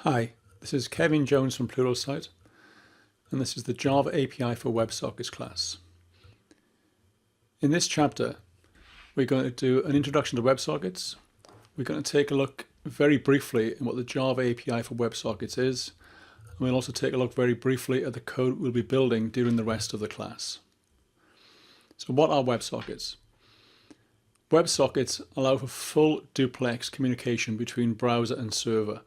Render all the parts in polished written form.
Hi, this is Kevin Jones from Pluralsight, and this is the Java API for WebSockets class. In this chapter, we're going to do an introduction to WebSockets. We're going to take a look very briefly at what the Java API for WebSockets is, and we'll also take a look very briefly at the code we'll be building during the rest of the class. So what are WebSockets? WebSockets allow for full duplex communication between browser and server.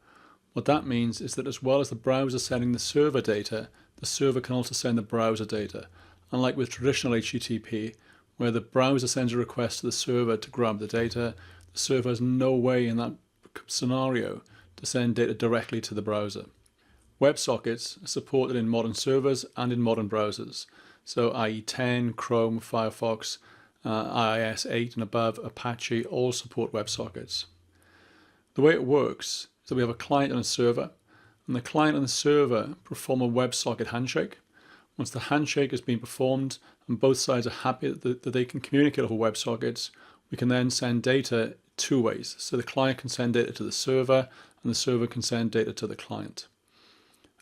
What that means is that as well as the browser sending the server data, the server can also send the browser data. Unlike with traditional HTTP, where the browser sends a request to the server to grab the data, the server has no way in that scenario to send data directly to the browser. WebSockets are supported in modern servers and in modern browsers, so IE 10, Chrome, Firefox, IIS 8 and above, Apache all support WebSockets. The way it works is that we have a client and a server, and the client and the server perform a WebSocket handshake. Once the handshake has been performed and both sides are happy that they can communicate over WebSockets, we can then send data two ways. So the client can send data to the server and the server can send data to the client.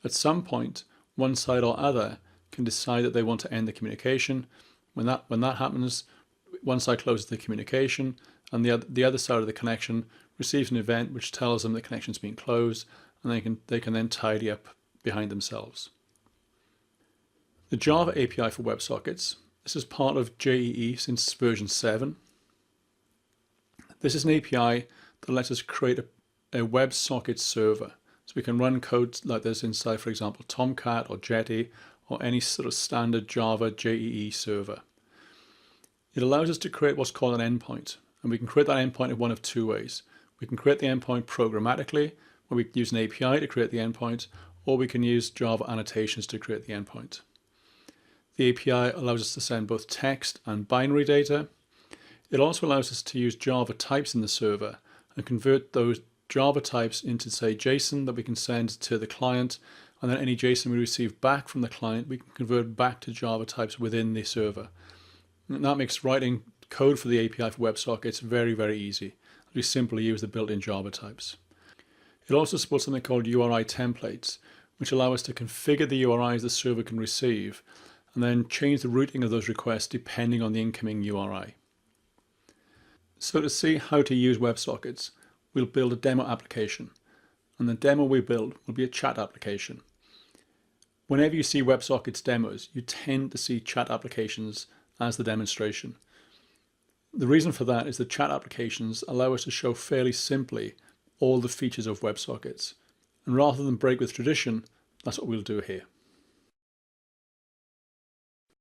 At some point, one side or other can decide that they want to end the communication. When that happens, one side closes the communication and the other side of the connection receives an event which tells them the connection's been closed, and they can then tidy up behind themselves. The Java API for WebSockets, this is part of JEE since version 7. This is an API that lets us create a WebSocket server. So we can run code like this inside, for example, Tomcat or Jetty or any sort of standard Java JEE server. It allows us to create what's called an endpoint, and we can create that endpoint in one of two ways. We can create the endpoint programmatically, where we can use an API to create the endpoint, or we can use Java annotations to create the endpoint. The API allows us to send both text and binary data. It also allows us to use Java types in the server and convert those Java types into, say, JSON that we can send to the client, and then any JSON we receive back from the client we can convert back to Java types within the server. And that makes writing code for the API for WebSockets very, very easy. We simply use the built-in Java types. It also supports something called URI templates, which allow us to configure the URIs the server can receive and then change the routing of those requests depending on the incoming URI. So to see how to use WebSockets, we'll build a demo application, and the demo we build will be a chat application. Whenever you see WebSockets demos, you tend to see chat applications as the demonstration. The reason for that is that chat applications allow us to show fairly simply all the features of WebSockets. And rather than break with tradition, that's what we'll do here.